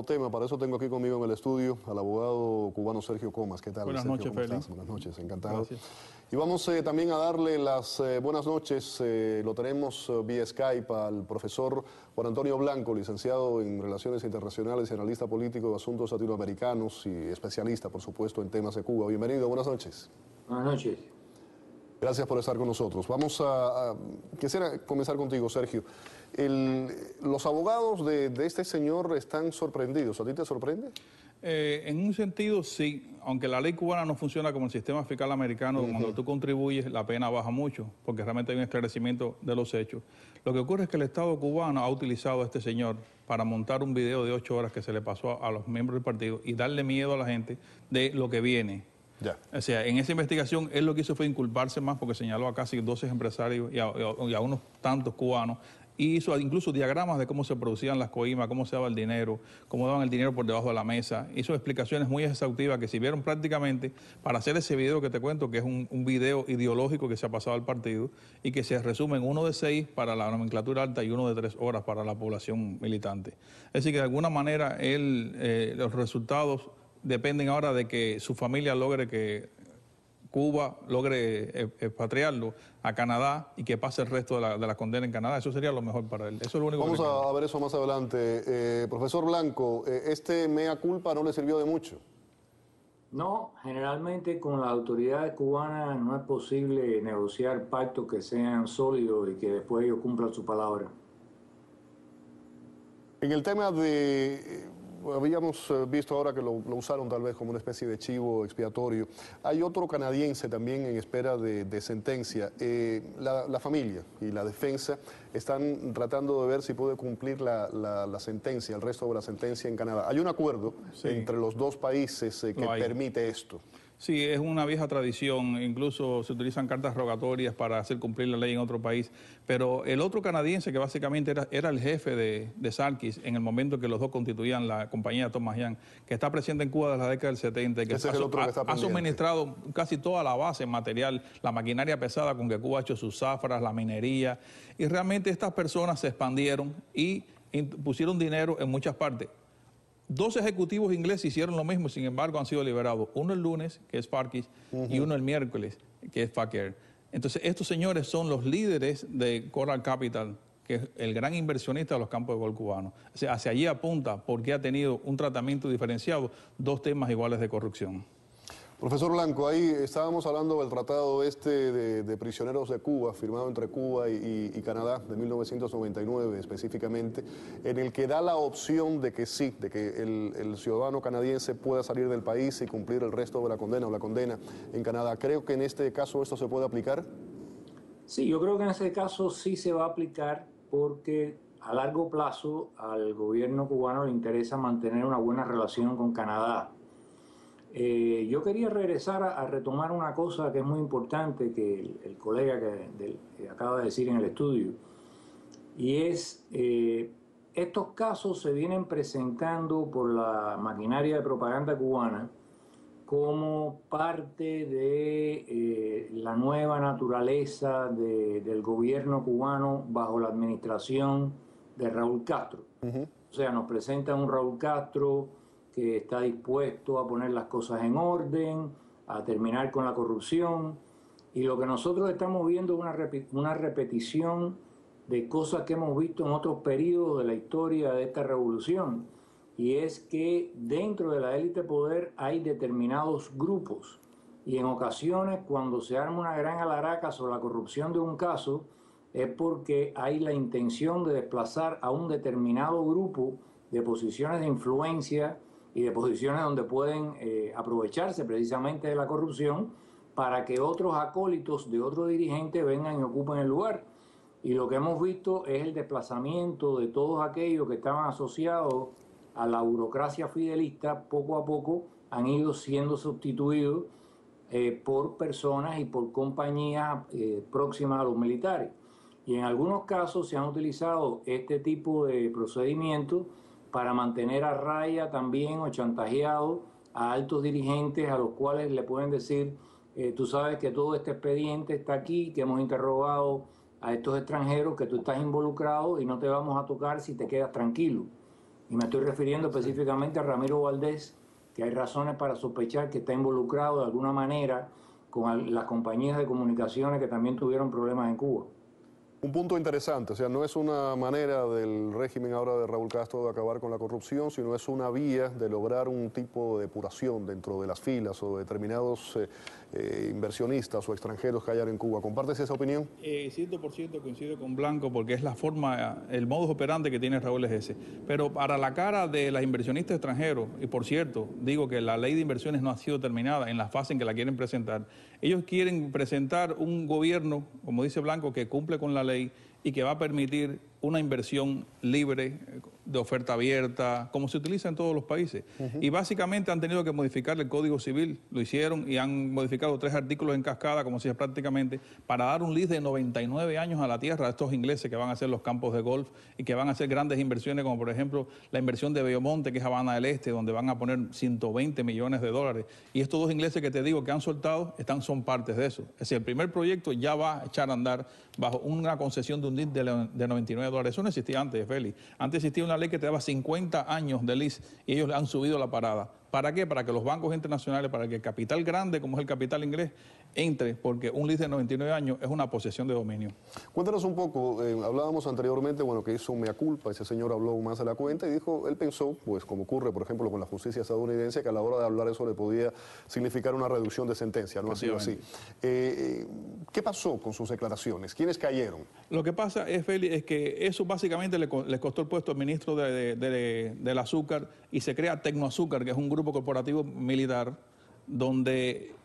mismo tema, para eso tengo aquí conmigo en el estudio al abogado cubano Sergio Comas. ¿Qué tal, Buenas Sergio? noches, ¿Cómo Félix. estás? Buenas noches, encantado. Gracias. Y vamos también a darle las buenas noches, lo tenemos vía Skype al profesor Juan Antonio Blanco, licenciado en Relaciones Internacionales y analista político de asuntos latinoamericanos y especialista, por supuesto, en temas de Cuba. Bienvenido, buenas noches. Buenas noches. Gracias por estar con nosotros. Quisiera comenzar contigo, Sergio. Los abogados de este señor están sorprendidos. ¿A ti te sorprende? En un sentido, sí, aunque la ley cubana no funciona como el sistema fiscal americano, cuando tú contribuyes la pena baja mucho, porque realmente hay un esclarecimiento de los hechos. Lo que ocurre es que el Estado cubano ha utilizado a este señor para montar un video de 8 horas que se le pasó a los miembros del partido y darle miedo a la gente de lo que viene. Ya. O sea, en esa investigación él lo que hizo fue inculparse más porque señaló a casi 12 empresarios y a unos tantos cubanos y hizo incluso diagramas de cómo se producían las coimas, cómo se daba el dinero, cómo daban el dinero por debajo de la mesa. Hizo explicaciones muy exhaustivas que sirvieron prácticamente para hacer ese video que te cuento, que es un video ideológico que se ha pasado al partido y que se resume en 1 de 6 para la nomenclatura alta y 1 de 3 horas para la población militante. Es decir, que de alguna manera los resultados dependen ahora de que su familia logre que Cuba logre expatriarlo a Canadá y que pase el resto de la condena en Canadá. Eso sería lo mejor para él. Eso es lo único. Vamos a ver eso más adelante. Profesor Blanco, ¿este mea culpa no le sirvió de mucho? No, generalmente con las autoridades cubanas no es posible negociar pactos que sean sólidos y que después ellos cumplan su palabra. En el tema de... habíamos visto ahora que lo usaron tal vez como una especie de chivo expiatorio. Hay otro canadiense también en espera de sentencia. La familia y la defensa están tratando de ver si puede cumplir la sentencia, el resto de la sentencia en Canadá. Hay un acuerdo entre los dos países que permite esto. Sí, es una vieja tradición, incluso se utilizan cartas rogatorias para hacer cumplir la ley en otro país, pero el otro canadiense que básicamente era el jefe de Sarkis en el momento que los dos constituían la compañía Thomas Young, que está presente en Cuba desde la década del 70, que ha suministrado casi toda la base material, la maquinaria pesada con que Cuba ha hecho sus zafras, la minería, y realmente estas personas se expandieron y pusieron dinero en muchas partes. 2 ejecutivos ingleses hicieron lo mismo, sin embargo han sido liberados. Uno el lunes, que es Farkis, y uno el miércoles, que es Faker. Entonces estos señores son los líderes de Coral Capital, que es el gran inversionista de los campos de golf cubanos. O sea, hacia allí apunta porque ha tenido un tratamiento diferenciado, 2 temas iguales de corrupción. Profesor Blanco, ahí estábamos hablando del tratado de prisioneros de Cuba, firmado entre Cuba y Canadá, de 1999 específicamente, en el que da la opción de que sí, de que el ciudadano canadiense pueda salir del país y cumplir el resto de la condena o la condena en Canadá. Creo que en este caso esto se puede aplicar. Sí, yo creo que en ese caso sí se va a aplicar porque a largo plazo al gobierno cubano le interesa mantener una buena relación con Canadá. Yo quería regresar a retomar una cosa que es muy importante que el colega que acaba de decir en el estudio, y es estos casos se vienen presentando por la maquinaria de propaganda cubana como parte de la nueva naturaleza del gobierno cubano bajo la administración de Raúl Castro. O sea, nos presentan un Raúl Castro que está dispuesto a poner las cosas en orden, a terminar con la corrupción, y lo que nosotros estamos viendo es una repetición de cosas que hemos visto en otros periodos de la historia de esta revolución, y es que dentro de la élite de poder hay determinados grupos, y en ocasiones cuando se arma una gran alaraca sobre la corrupción de un caso, es porque hay la intención de desplazar a un determinado grupo de posiciones de influencia y de posiciones donde pueden aprovecharse precisamente de la corrupción para que otros acólitos de otros dirigentes vengan y ocupen el lugar. Y lo que hemos visto es el desplazamiento de todos aquellos que estaban asociados a la burocracia fidelista, poco a poco han ido siendo sustituidos por personas y por compañías próximas a los militares. Y en algunos casos se han utilizado este tipo de procedimientos para mantener a raya también o chantajeado a altos dirigentes a los cuales le pueden decir, tú sabes que todo este expediente está aquí, que hemos interrogado a estos extranjeros, que tú estás involucrado y no te vamos a tocar si te quedas tranquilo. y me estoy refiriendo específicamente a Ramiro Valdés, que hay razones para sospechar que está involucrado de alguna manera con las compañías de comunicaciones que también tuvieron problemas en Cuba. Un punto interesante, o sea, no es una manera del régimen ahora de Raúl Castro de acabar con la corrupción, sino es una vía de lograr un tipo de depuración dentro de las filas o de determinados inversionistas o extranjeros que hayan en Cuba. ¿Compartes esa opinión? 100% coincido con Blanco porque es la forma, el modus operandi que tiene Raúl es ese. Pero para la cara de los inversionistas extranjeros, y por cierto, digo que la ley de inversiones no ha sido terminada en la fase en que la quieren presentar, ellos quieren presentar un gobierno, como dice Blanco, que cumple con la ley y que va a permitir una inversión libre, de oferta abierta, como se utiliza en todos los países. Y básicamente han tenido que modificar el Código Civil, lo hicieron y han modificado 3 artículos en cascada, como se dice prácticamente, para dar un lease de 99 años a la tierra a estos ingleses que van a hacer los campos de golf y que van a hacer grandes inversiones, como por ejemplo la inversión de Bellomonte, que es Habana del Este, donde van a poner 120 millones de dólares. Y estos 2 ingleses que te digo que han soltado, son partes de eso. Es decir, el primer proyecto ya va a echar a andar bajo una concesión de un lease de 99 dólares. Eso no existía antes, Félix. Antes existía una ley que te daba 50 años de lease y ellos han subido la parada. ¿Para qué? Para que los bancos internacionales, para que el capital grande, como es el capital inglés, entre, porque un lease de 99 años es una posesión de dominio. Cuéntanos un poco, hablábamos anteriormente, bueno, que hizo un mea culpa, ese señor habló más de la cuenta y dijo, él pensó, pues como ocurre, por ejemplo, con la justicia estadounidense, que a la hora de hablar eso le podía significar una reducción de sentencia, no ha sido así. ¿Qué pasó con sus declaraciones? ¿Quiénes cayeron? Lo que pasa, Félix, es que eso básicamente le costó el puesto al ministro del azúcar y se crea Tecnoazúcar, que es un grupo corporativo militar, donde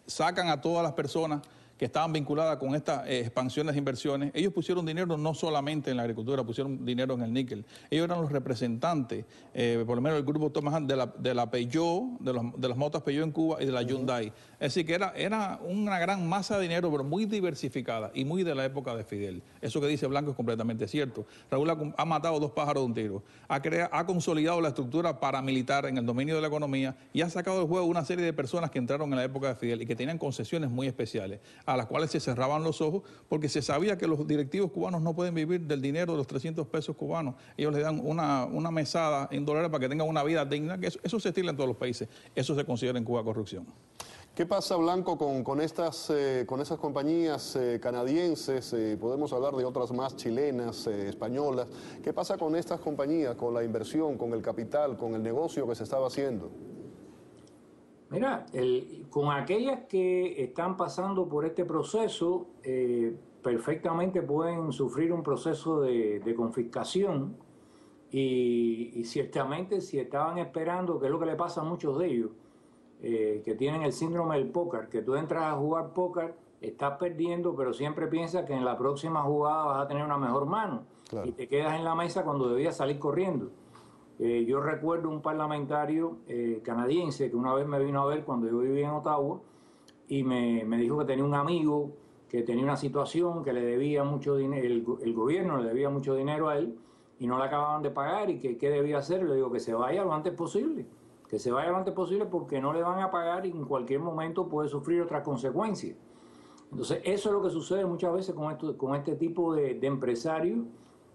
sacan a todas las personas que estaban vinculadas con estas expansiones de inversiones. Ellos pusieron dinero no solamente en la agricultura, pusieron dinero en el níquel. Ellos eran los representantes, por lo menos el grupo Thomas de la Peugeot, de las motos Peugeot en Cuba y de la Hyundai. Es decir, que era una gran masa de dinero, pero muy diversificada y muy de la época de Fidel. Eso que dice Blanco es completamente cierto. Raúl ha matado 2 pájaros de un tiro. Ha consolidado la estructura paramilitar en el dominio de la economía y ha sacado del juego una serie de personas que entraron en la época de Fidel y que tenían concesiones muy especiales, a las cuales se cerraban los ojos porque se sabía que los directivos cubanos no pueden vivir del dinero de los 300 pesos cubanos. Ellos les dan una mesada en dólares para que tengan una vida digna, que eso se estila en todos los países. Eso se considera en Cuba corrupción. ¿Qué pasa, Blanco, con esas compañías canadienses? Podemos hablar de otras más chilenas, españolas. ¿Qué pasa con estas compañías, con la inversión, con el capital, con el negocio que se estaba haciendo? Mira, con aquellas que están pasando por este proceso, perfectamente pueden sufrir un proceso de confiscación y ciertamente si estaban esperando, que es lo que le pasa a muchos de ellos, que tienen el síndrome del póker, que tú entras a jugar póker, estás perdiendo, pero siempre piensas que en la próxima jugada vas a tener una mejor mano. Claro. Y te quedas en la mesa cuando debías salir corriendo. Yo recuerdo un parlamentario canadiense que una vez me vino a ver cuando yo vivía en Ottawa y me dijo que tenía un amigo que tenía una situación, que le debía mucho dinero, el gobierno le debía mucho dinero a él y no le acababan de pagar y que qué debía hacer. Le digo que se vaya lo antes posible. Que se vaya lo antes posible porque no le van a pagar y en cualquier momento puede sufrir otras consecuencias. Entonces, eso es lo que sucede muchas veces con este tipo de empresarios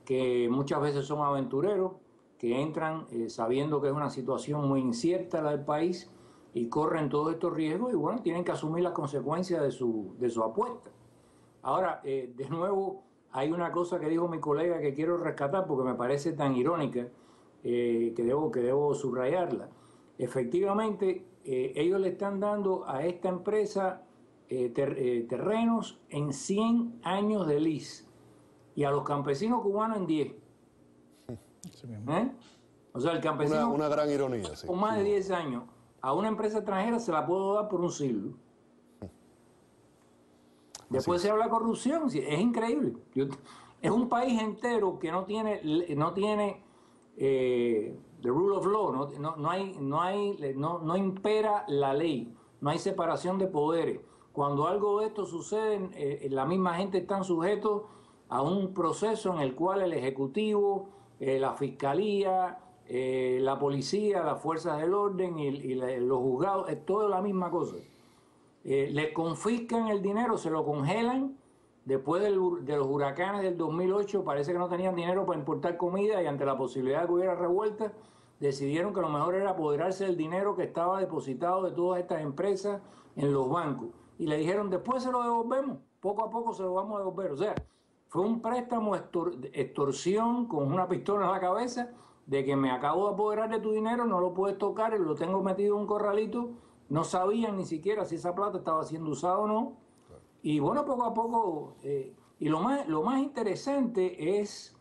que muchas veces son aventureros, que entran sabiendo que es una situación muy incierta la del país y corren todos estos riesgos y bueno, tienen que asumir las consecuencias de su apuesta. Ahora, de nuevo, hay una cosa que dijo mi colega que quiero rescatar porque me parece tan irónica que debo subrayarla. Efectivamente, ellos le están dando a esta empresa terrenos en 100 años de lease y a los campesinos cubanos en 10. O sea, el campesino una gran ironía, sí. Con más de 10 años a una empresa extranjera se la puedo dar por un siglo. Después se habla de corrupción, es increíble. Es un país entero que no tiene the rule of law, no impera la ley, no hay separación de poderes. Cuando algo de esto sucede, la misma gente están sujetos a un proceso en el cual el Ejecutivo, la Fiscalía, la Policía, las fuerzas del orden y los juzgados, es todo la misma cosa. Les confiscan el dinero, se lo congelan Después de los huracanes del 2008, parece que no tenían dinero para importar comida y ante la posibilidad de que hubiera revuelta, decidieron que lo mejor era apoderarse del dinero que estaba depositado de todas estas empresas en los bancos. Y le dijeron, después se lo devolvemos, poco a poco se lo vamos a devolver. O sea, fue un préstamo extorsión con una pistola en la cabeza de que me acabo de apoderar de tu dinero, no lo puedes tocar, lo tengo metido en un corralito, no sabían ni siquiera si esa plata estaba siendo usada o no. Y bueno, poco a poco, y lo más interesante es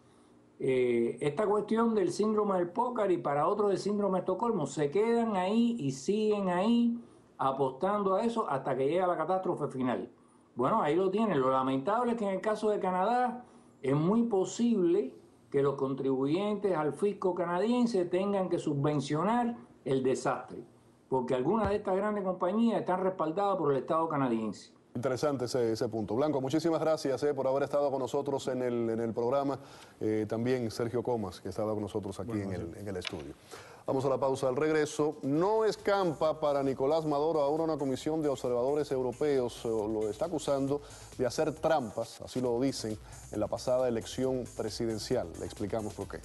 esta cuestión del síndrome del póker y para otros del síndrome de Estocolmo. Se quedan ahí y siguen ahí apostando a eso hasta que llega la catástrofe final. Bueno, ahí lo tienen. Lo lamentable es que en el caso de Canadá es muy posible que los contribuyentes al fisco canadiense tengan que subvencionar el desastre, porque algunas de estas grandes compañías están respaldadas por el Estado canadiense. Interesante ese punto. Blanco, muchísimas gracias por haber estado con nosotros en el programa. También Sergio Comas, que estaba con nosotros aquí en el estudio. Vamos a la pausa. Al regreso, no escampa para Nicolás Maduro. Ahora una comisión de observadores europeos lo está acusando de hacer trampas, así lo dicen, en la pasada elección presidencial. Le explicamos por qué.